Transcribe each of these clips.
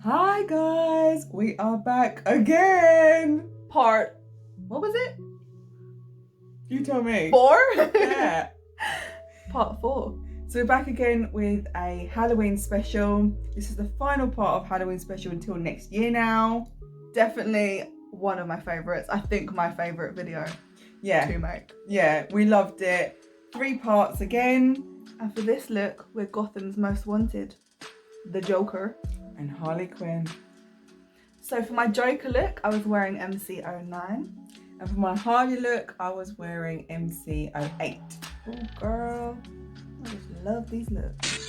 Hi guys, we are back again. What was it? You tell me. 4? Yeah. Part 4. So we're back again with a Halloween special. This is the final part of Halloween special until next year now. Definitely one of my favourites. I think my favourite video to make. Yeah, we loved it. 3 parts again. And for this look, we're Gotham's Most Wanted. The Joker. And Harley Quinn. So for my Joker look, I was wearing MC09. And for my Harley look, I was wearing MC08. Oh girl, I just love these looks.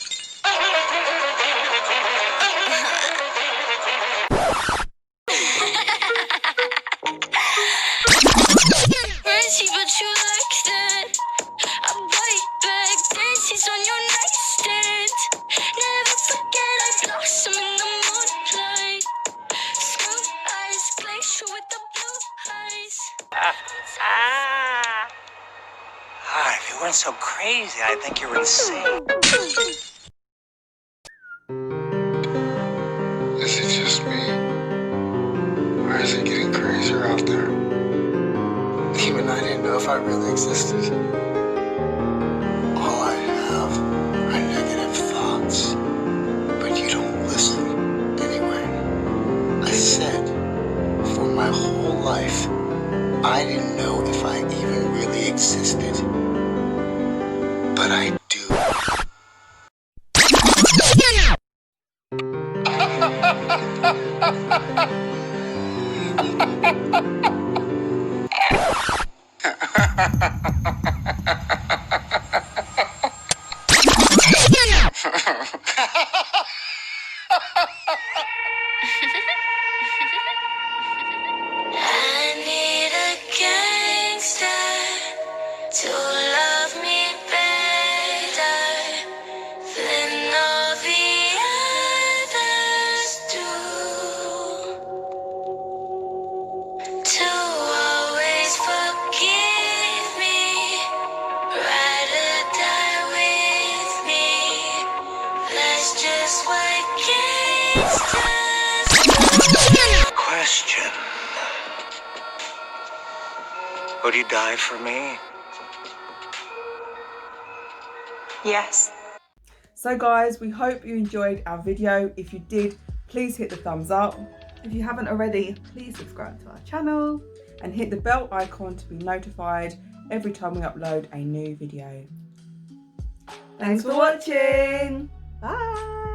If you weren't so crazy, I think you're insane. Is it just me? Or is it getting crazier out there? Even I didn't know if I really existed. All I have are negative thoughts. But you don't listen anyway. I said, for my whole life, I didn't know if I even really existed. But I do. Question. Would you die for me? Yes. So guys, we hope you enjoyed our video. If you did, please hit the thumbs up. If you haven't already, please subscribe to our channel. And hit the bell icon to be notified every time we upload a new video. Thanks for watching. Bye.